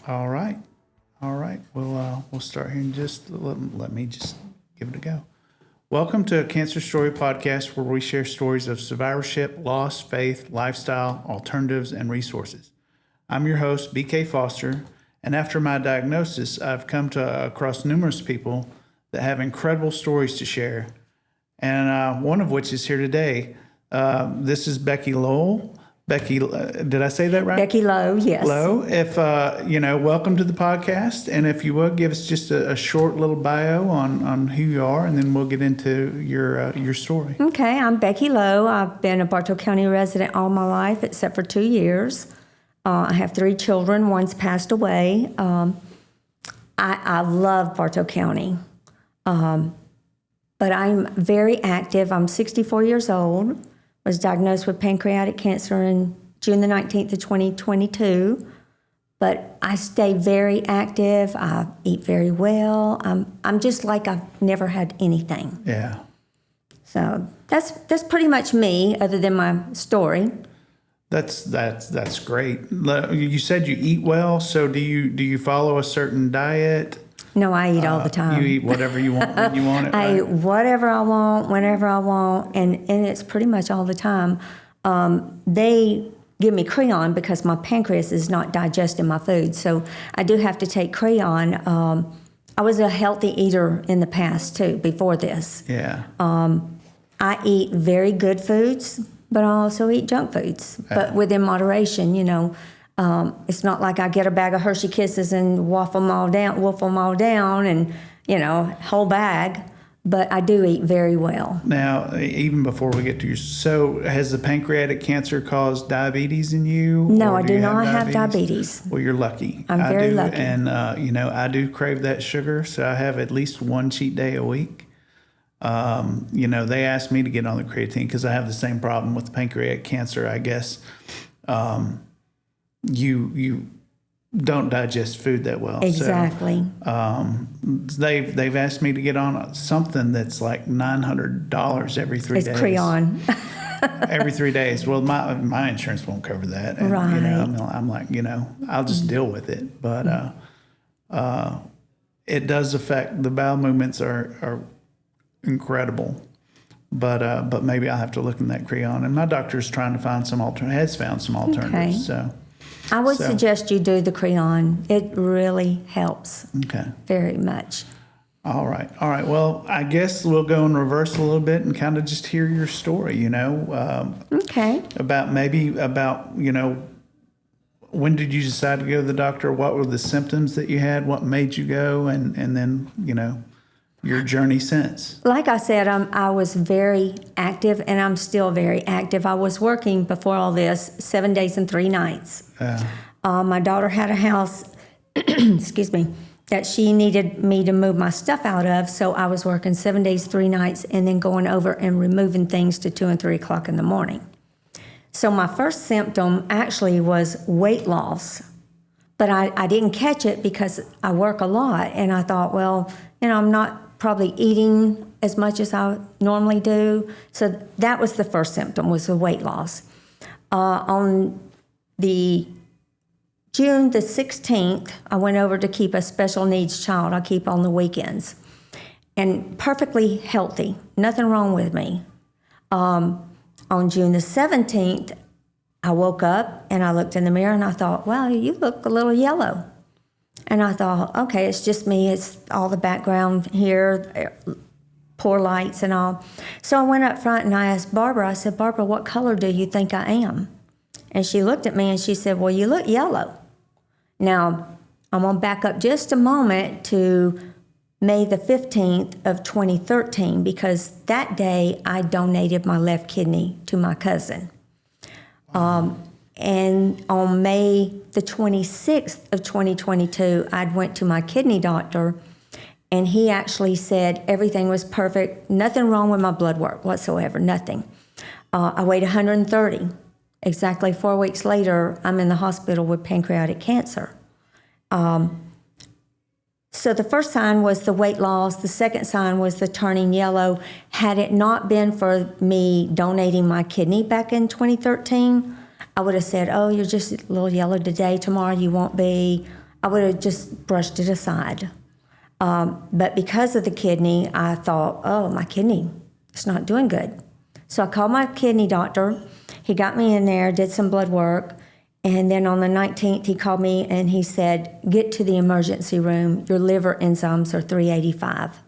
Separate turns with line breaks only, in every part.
All right. All right. We'll start here in just let me just give it a go. Welcome to a Cancer Story podcast where we share stories of survivorship, loss, faith, lifestyle, alternatives, and resources. I'm your host, BK Foster, and after my diagnosis, I've come across numerous people that have incredible stories to share, and one of which is here today. This is Becky Lowe. Becky, did I say that right?
Becky Lowe, yes.
Lowe, if, welcome to the podcast. And if you would, give us just a short little bio on who you are, and then we'll get into your story.
Okay, I'm Becky Lowe. I've been a Bartow County resident all my life, except for 2 years. I have 3 children. One's passed away. I love Bartow County. But I'm very active. I'm 64 years old. Was diagnosed with pancreatic cancer in June the 19th of 2022. But I stay very active. I eat very well. I'm just like I've never had anything.
Yeah.
So that's pretty much me, other than my story.
That's great. You said you eat well, so do you follow a certain diet?
No, I eat all the time.
You eat whatever you want when you want it, right?
I eat whatever I want, whenever I want, and it's pretty much all the time. They give me Creon because my pancreas is not digesting my food, so I do have to take Creon. I was a healthy eater in the past, too, before this.
Yeah.
I eat very good foods, but I also eat junk foods, but within moderation, It's not like I get a bag of Hershey Kisses and wolf them all down and, whole bag. But I do eat very well.
Now, even before we get to so has the pancreatic cancer caused diabetes in you?
No, I do not have diabetes.
Well, you're lucky.
I'm very lucky.
And, I do crave that sugar, so I have at least one cheat day a week. They asked me to get on the creatine because I have the same problem with pancreatic cancer, I guess. You don't digest food that well.
Exactly.
So, they've asked me to get on something that's like $900 every 3 days.
It's Creon.
Every 3 days. Well, my insurance won't cover that. And,
right.
I'm like, I'll just deal with it. But it does affect, the bowel movements are incredible. But maybe I'll have to look in that Creon. And my doctor's trying to find has found some alternatives.
Okay.
So
I would suggest you do the Creon. It really helps.
Okay.
Very much.
All right. Well, I guess we'll go in reverse a little bit and kind of just hear your story,
Okay.
about when did you decide to go to the doctor? What were the symptoms that you had? What made you go? And then, your journey since.
Like I said, I was very active, and I'm still very active. I was working before all this 7 days and 3 nights. My daughter had a house, excuse me, that she needed me to move my stuff out of, so I was working 7 days, 3 nights, and then going over and removing things to 2 and 3 o'clock in the morning. So my first symptom actually was weight loss, but I didn't catch it because I work a lot, and I thought, well, I'm not probably eating as much as I normally do. So that was the first symptom, was the weight loss. On the June the 16th, I went over to keep a special needs child I keep on the weekends. And perfectly healthy, nothing wrong with me. On June the 17th, I woke up and I looked in the mirror and I thought, wow, you look a little yellow. And I thought, okay, it's just me. It's all the background here, poor lights and all. So I went up front and I asked Barbara, I said, Barbara, what color do you think I am? And she looked at me and she said, well, you look yellow. Now, I'm going to back up just a moment to May the 15th of 2013, because that day I donated my left kidney to my cousin. And on May the 26th of 2022, I went to my kidney doctor, and he actually said everything was perfect, nothing wrong with my blood work whatsoever, nothing. I weighed 130. Exactly 4 weeks later, I'm in the hospital with pancreatic cancer. So the first sign was the weight loss. The second sign was the turning yellow. Had it not been for me donating my kidney back in 2013, I would have said, oh, you're just a little yellow today. Tomorrow you won't be. I would have just brushed it aside. But because of the kidney, I thought, oh, my kidney, it's not doing good. So I called my kidney doctor. He got me in there, did some blood work, and then on the 19th, he called me and he said, get to the emergency room. Your liver enzymes are 385.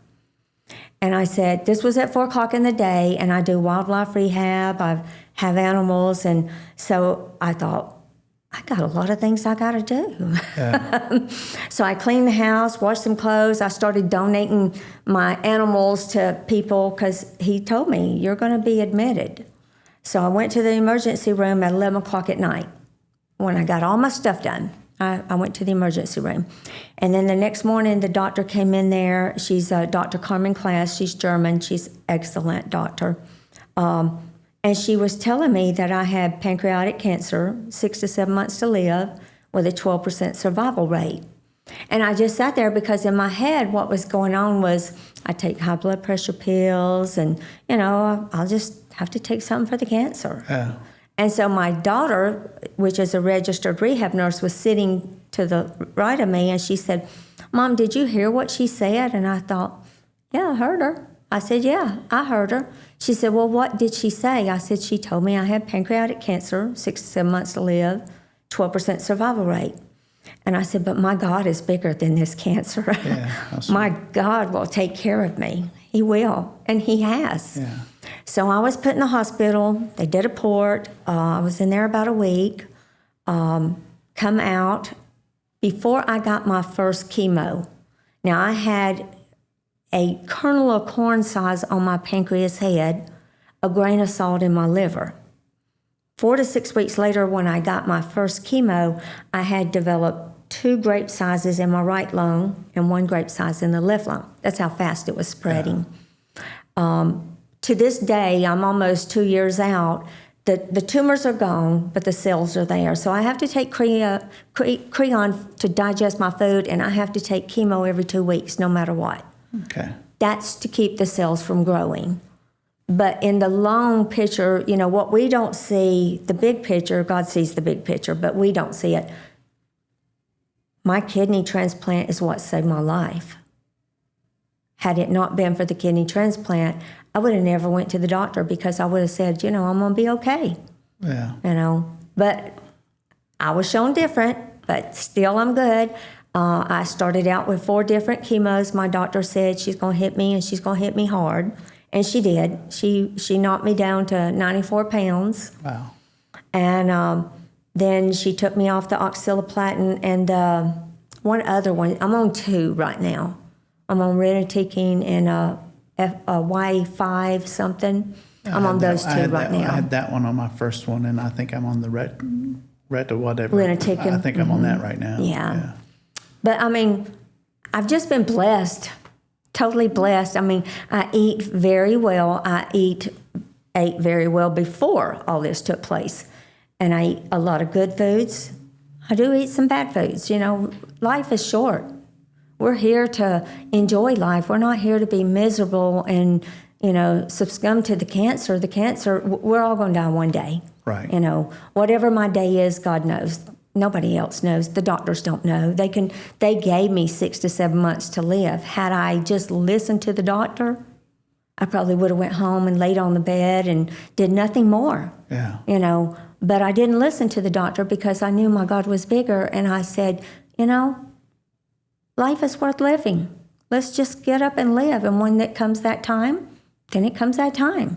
And I said, this was at 4 o'clock in the day, and I do wildlife rehab. I have animals, and so I thought, I got a lot of things I got to do. Yeah. So I cleaned the house, washed some clothes. I started donating my animals to people because he told me, you're going to be admitted. So I went to the emergency room at 11 o'clock at night. When I got all my stuff done, I went to the emergency room. And then the next morning, the doctor came in there. She's Dr. Carmen Klaas. She's German. She's an excellent doctor. And she was telling me that I had pancreatic cancer, 6 to 7 months to live, with a 12% survival rate. And I just sat there because in my head, what was going on was I take high blood pressure pills and, I'll just have to take something for the cancer. Yeah. And so my daughter, which is a registered rehab nurse, was sitting to the right of me, and she said, Mom, did you hear what she said? And I thought, yeah, I heard her. I said, yeah, I heard her. She said, well, what did she say? I said, she told me I had pancreatic cancer, 6 to 7 months to live, 12% survival rate. And I said, but my God is bigger than this cancer. Yeah, my God will take care of me. He will, and he has. Yeah. So I was put in the hospital. They did a port. I was in there about a week. Come out. Before I got my first chemo, now I had a kernel of corn size on my pancreas head, a grain of salt in my liver. 4 to 6 weeks later, when I got my first chemo, I had developed 2 grape sizes in my right lung and 1 grape size in the left lung. That's how fast it was spreading. Yeah. To this day, I'm almost 2 years out. The tumors are gone, but the cells are there. So I have to take Creon to digest my food, and I have to take chemo every 2 weeks, no matter what. Okay. That's to keep the cells from growing. But in the long picture, what we don't see, the big picture, God sees the big picture, but we don't see it. My kidney transplant is what saved my life. Had it not been for the kidney transplant, I would have never went to the doctor because I would have said, I'm going to be okay. Yeah. But I was shown different, but still I'm good. I started out with 4 different chemos. My doctor said she's going to hit me and she's going to hit me hard. And she did. She knocked me down to 94 pounds. Wow. And then she took me off the oxaliplatin and one other one. I'm on 2 right now. I'm on rinotecan and a Y5 something. I'm on those 2 right now.
I had that one on my first one, and I think I'm on the ret or whatever.
Rinotecan.
I think I'm on that right now.
Yeah. But, I've just been blessed, totally blessed. I eat very well. I ate very well before all this took place. And I eat a lot of good foods. I do eat some bad foods. Life is short. We're here to enjoy life. We're not here to be miserable and, succumb to the cancer. The cancer, we're all going to die one day. Right. Whatever my day is, God knows. Nobody else knows. The doctors don't know. They gave me 6 to 7 months to live. Had I just listened to the doctor, I probably would have went home and laid on the bed and did nothing more. Yeah. But I didn't listen to the doctor because I knew my God was bigger. And I said, life is worth living. Let's just get up and live. And when it comes that time, then it comes that time.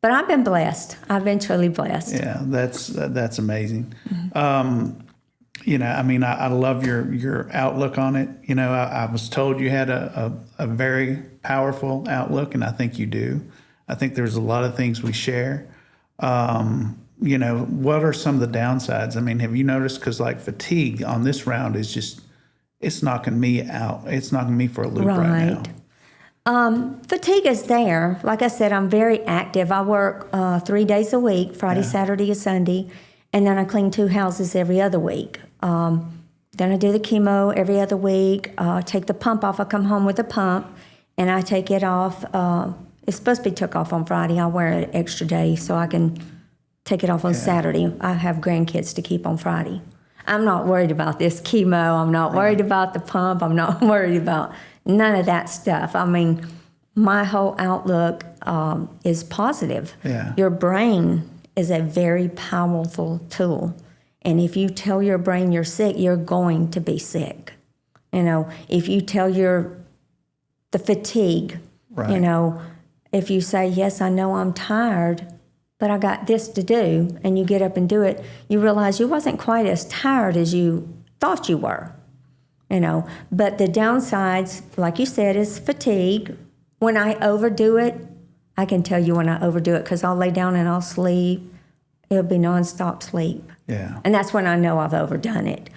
But I've been blessed. I've been truly blessed. Yeah,
that's amazing. Mm-hmm. I love your outlook on it. I was told you had a very powerful outlook, and I think you do. I think there's a lot of things we share. What are some of the downsides? Have you noticed? Because fatigue on this round is just, it's knocking me out. It's knocking me for a loop right now.
Fatigue is there. Like I said, I'm very active. I work 3 days a week, Friday, Saturday, and Sunday, and then I clean 2 houses every other week. Then I do the chemo every other week, take the pump off. I come home with the pump, and I take it off. It's supposed to be took off on Friday. I wear it an extra day so I can take it off on Saturday. I have grandkids to keep on Friday. I'm not worried about this chemo. I'm not worried about the pump. I'm not worried about none of that stuff. I mean, my whole outlook is positive.
Yeah.
Your brain is a very powerful tool. And if you tell your brain you're sick, you're going to be sick. You know, if you tell the fatigue,
Right.
you know, if you say, yes, I know I'm tired, but I got this to do, and you get up and do it, you realize you wasn't quite as tired as you thought you were, you know. But the downsides, like you said, is fatigue. When I overdo it, I can tell you when I overdo it because I'll lay down and I'll sleep. It'll be nonstop sleep.
Yeah.
And that's when I know I've overdone it.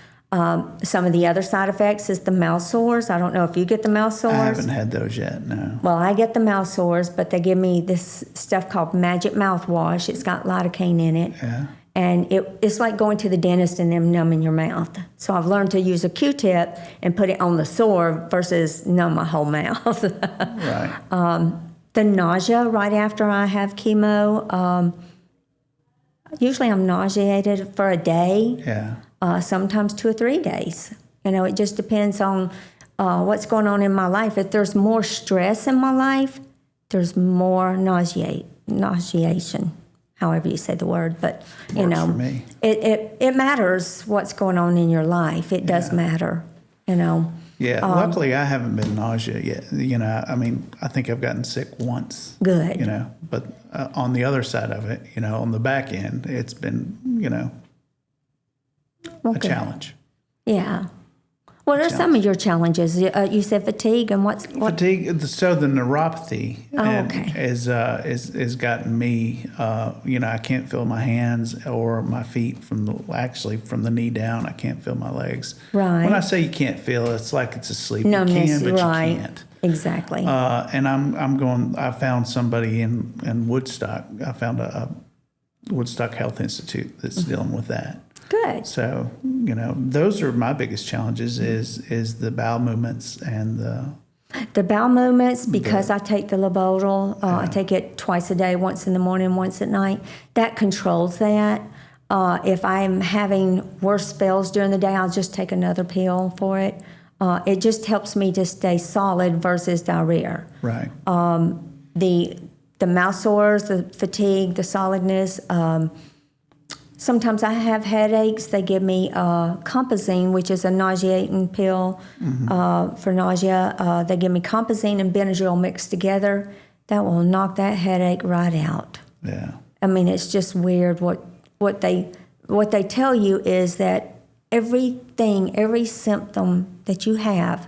Some of the other side effects is the mouth sores. I don't know if you get the mouth sores.
I haven't had those yet, no.
Well, I get the mouth sores, but they give me this stuff called Magic Mouthwash. It's got lidocaine in it.
Yeah.
And it's like going to the dentist and them numbing your mouth. So I've learned to use a Q-tip and put it on the sore versus numb my whole mouth.
Right.
The nausea right after I have chemo, usually I'm nauseated for a day.
Yeah.
Sometimes 2 or 3 days. You know, it just depends on what's going on in my life. If there's more stress in my life, there's more nauseation, however you say the word. But, you
Works
know,
for me.
it matters what's going on in your life. It does matter, you know.
Yeah, luckily I haven't been nausea yet. You know, I mean, I think I've gotten sick once.
Good.
You know, but on the other side of it, you know, on the back end, it's been, you know, a challenge.
Yeah. What are some of your challenges? You said fatigue, and what?
Fatigue. So the neuropathy
okay.
is gotten me. You know, I can't feel my hands or my feet from the knee down. I can't feel my legs.
Right.
When I say you can't feel, it's like it's asleep.
Numbness,
you can, but
right.
you can't.
Exactly.
And I'm going. I found somebody in Woodstock. I found a Woodstock Health Institute that's dealing with that.
Good.
So, you know, those are my biggest challenges is the bowel movements and
the bowel movements, because I take the Lowe. I take it twice a day, once in the morning, once at night. That controls that. If I'm having worse spells during the day, I'll just take another pill for it. It just helps me to stay solid versus diarrhea.
right.
The mouth sores, the fatigue, the solidness. Sometimes I have headaches. They give me compazine, which is a nauseating pill for nausea. They give me compazine and Benadryl mixed together. That will knock that headache right out.
Yeah.
I mean, it's just weird. What they tell you is that everything, every symptom that you have,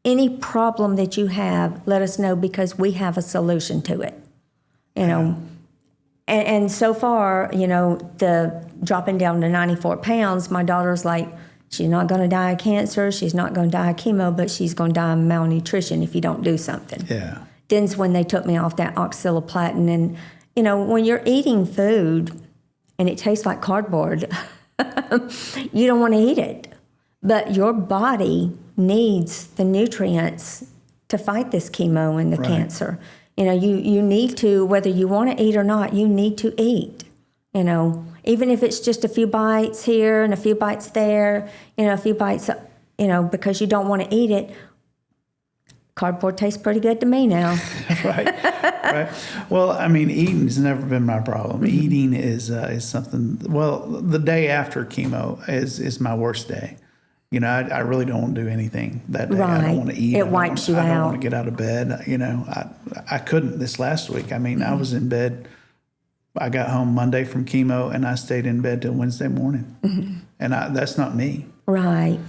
any problem that you have, let us know because we have a solution to it. You know. And so far, you know, the dropping down to 94 pounds, my daughter's like, she's not going to die of cancer, she's not going to die of chemo, but she's going to die of malnutrition if you don't do something.
Yeah.
Then's when they took me off that oxaliplatin. And, you know, when you're eating food and it tastes like cardboard, you don't want to eat it. But your body needs the nutrients to fight this chemo and the cancer. You know, you need to, whether you want to eat or not, you need to eat. You know, even if it's just a few bites here and a few bites there, you know, a few bites, you know, because you don't want to eat it. Cardboard tastes pretty good to me now.
Right. Well, I mean, eating's never been my problem. Eating is something. Well, the day after chemo is my worst day. You know, I really don't want to do anything that day. I don't want to eat.
It wipes you out.
I don't want to get out of bed. You know, I couldn't this last week. I mean, I was in bed. I got home Monday from chemo, and I stayed in bed till Wednesday morning. And that's not me.
Right.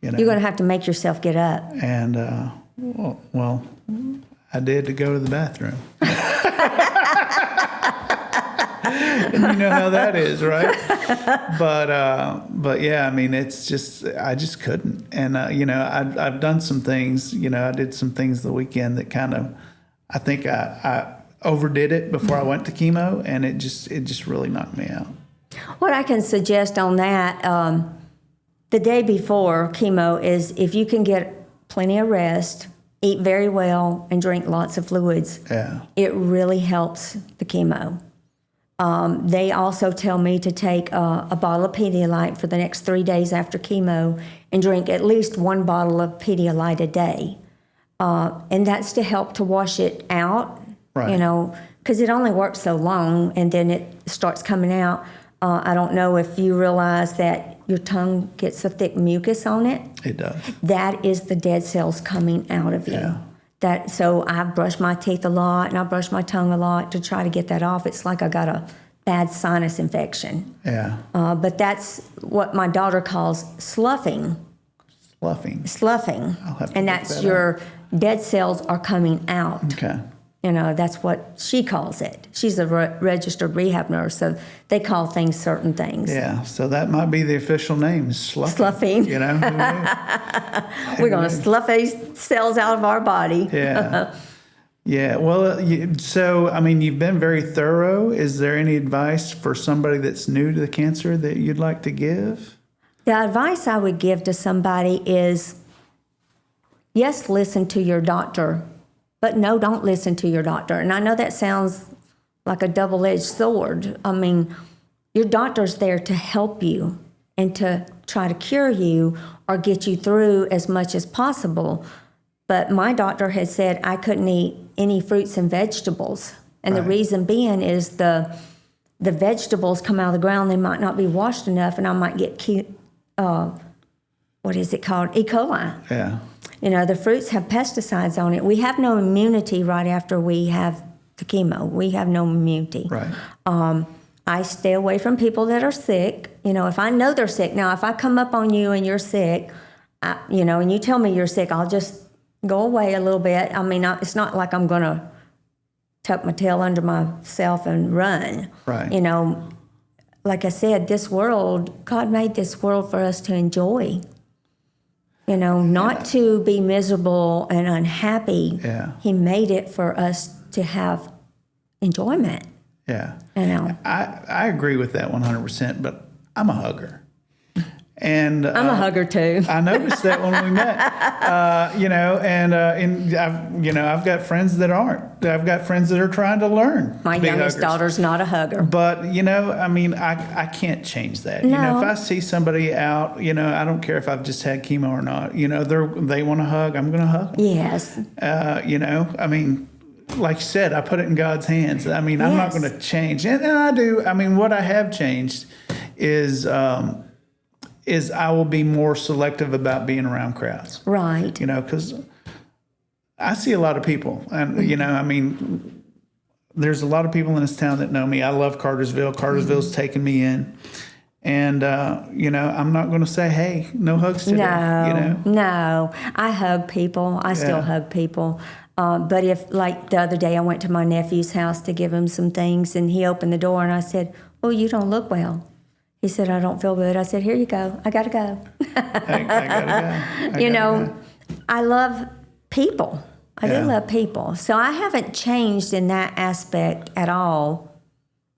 You know?
You're going to have to make yourself get up.
And, well, I did to go to the bathroom. And you know how that is, right? But yeah, I mean, it's just, I just couldn't. And, you know, I've done some things, you know, I did some things the weekend that kind of, I think I overdid it before I went to chemo, and it just really knocked me out.
What I can suggest on that, the day before chemo is if you can get plenty of rest, eat very well, and drink lots of fluids,
Yeah.
it really helps the chemo. They also tell me to take a bottle of Pedialyte for the next 3 days after chemo and drink at least 1 bottle of Pedialyte a day. And that's to help to wash it out,
Right.
because it only works so long and then it starts coming out. I don't know if you realize that your tongue gets a thick mucus on it.
It does.
That is the dead cells coming out of you.
Yeah.
So I brush my teeth a lot and I brush my tongue a lot to try to get that off. It's like I got a bad sinus infection.
Yeah.
But that's what my daughter calls sloughing.
Sloughing. I'll have to
And
look
that's
that
your dead cells are coming out.
Okay.
That's what she calls it. She's a registered rehab nurse, so they call things certain things.
Yeah. So that might be the official name, sloughing.
Sloughing.
Who knew?
We're going to slough these cells out of our body.
Yeah. Yeah. Well, you've been very thorough. Is there any advice for somebody that's new to the cancer that you'd like to give?
The advice I would give to somebody is, yes, listen to your doctor, but no, don't listen to your doctor. And I know that sounds like a double-edged sword. I mean, your doctor's there to help you and to try to cure you or get you through as much as possible. But my doctor had said I couldn't eat any fruits and vegetables. And the reason being is the vegetables come out of the ground, they might not be washed enough, and I might get, what is it called? E. coli.
Yeah.
The fruits have pesticides on it. We have no immunity right after we have the chemo. We have no immunity.
Right.
I stay away from people that are sick. If I know they're sick. Now, if I come up on you and you're sick, and you tell me you're sick, I'll just go away a little bit. I mean, it's not like I'm going to tuck my tail under myself and run.
Right.
Like I said, God made this world for us to enjoy. Not to be miserable and unhappy.
Yeah.
He made it for us to have enjoyment.
Yeah.
I
agree with that 100%, but I'm a hugger. And
I'm a hugger too.
I noticed that when we met, and I've got friends that aren't. I've got friends that are trying to learn.
My youngest daughter's not a hugger.
But, I can't change that.
No.
If I see somebody out, I don't care if I've just had chemo or not, they want to hug, I'm going to hug them.
Yes.
Like you said, I put it in God's hands. I'm not going to change. And I do. What I have changed is I will be more selective about being around crowds.
Right.
Because I see a lot of people. And, there's a lot of people in this town that know me. I love Cartersville. Cartersville's taken me in. And, I'm not going to say, hey, no hugs today.
No. I hug people. I still hug people. But if, like the other day, I went to my nephew's house to give him some things, and he opened the door, and I said, "Oh, you don't look well." He said, "I don't feel good." I said, "Here you go. I got to go."
I gotta go.
I love people. I do love people. So I haven't changed in that aspect at all.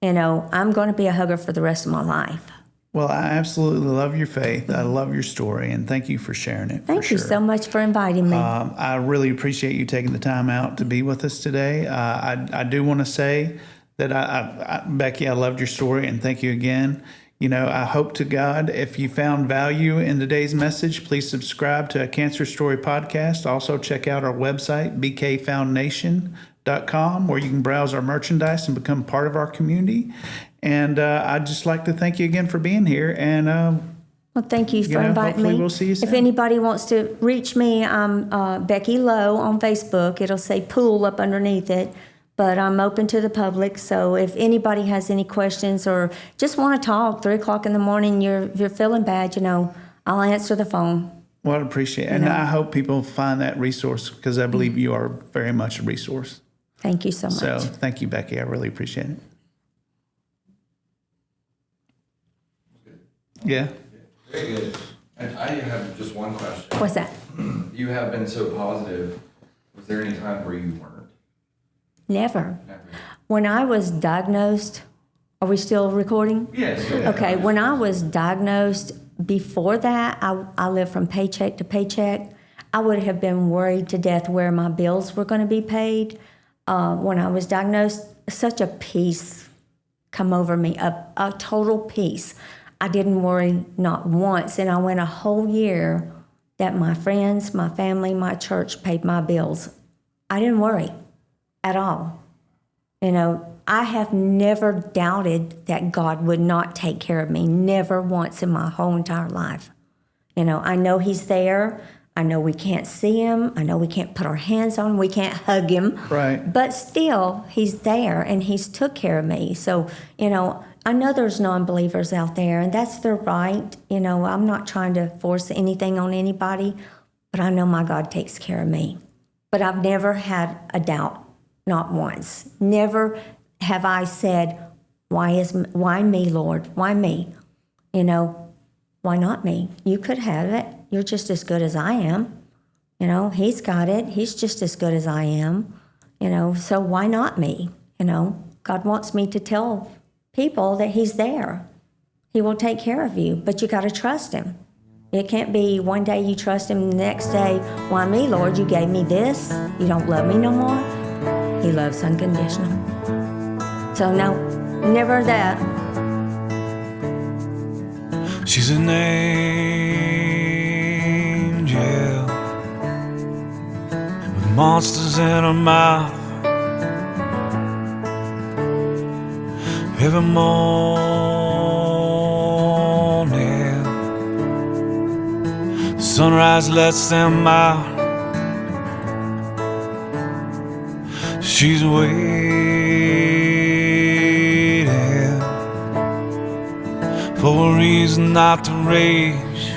I'm going to be a hugger for the rest of my life.
Well, I absolutely love your faith. I love your story, and thank you for sharing it.
Thank you so much for inviting me.
I really appreciate you taking the time out to be with us today. I do want to say that, Becky, I loved your story, and thank you again. I hope to God, if you found value in today's message, please subscribe to a Cancer Story podcast. Also, check out our website, bkfoundation.com, where you can browse our merchandise and become part of our community. And I'd just like to thank you again for being here. And
well, thank you for inviting
hopefully
me.
We'll see you soon.
If anybody wants to reach me, I'm Becky Lowe on Facebook. It'll say pool up underneath it. But I'm open to the public, so if anybody has any questions or just want to talk, 3 o'clock in the morning, you're feeling bad, I'll answer the phone.
Well, I appreciate it. And I hope people find that resource, because I believe you are very much a resource.
Thank you so much.
So thank you, Becky. I really appreciate it. Yeah.
Very good. And I have just one question.
What's that?
You have been so positive. Was there any time where you weren't?
Never.
Never.
When I was diagnosed, are we still recording?
Yes.
Okay, when I was diagnosed, before that, I lived from paycheck to paycheck. I would have been worried to death where my bills were going to be paid. When I was diagnosed, such a peace come over me, a total peace. I didn't worry not once, and I went a whole year that my friends, my family, my church paid my bills. I didn't worry at all. You know, I have never doubted that God would not take care of me, never once in my whole entire life. You know, I know he's there. I know we can't see him. I know we can't put our hands on him. We can't hug him.
Right.
But still, he's there, and he's took care of me. So, you know, I know there's non-believers out there, and that's their right. You know, I'm not trying to force anything on anybody, but I know my God takes care of me. But I've never had a doubt, not once. Never have I said, why me, Lord? Why me? You know, why not me? You could have it. You're just as good as I am. You know, he's got it. He's just as good as I am. You know, so why not me? You know, God wants me to tell people that he's there. He will take care of you, but you got to trust him. It can't be one day you trust him, the next day, why me, Lord? You gave me this. You don't love me no more. He loves unconditional. So no, never that.
She's an angel with monsters in her mouth. Every morning, the sunrise lets them out. She's waiting for a reason not to rage.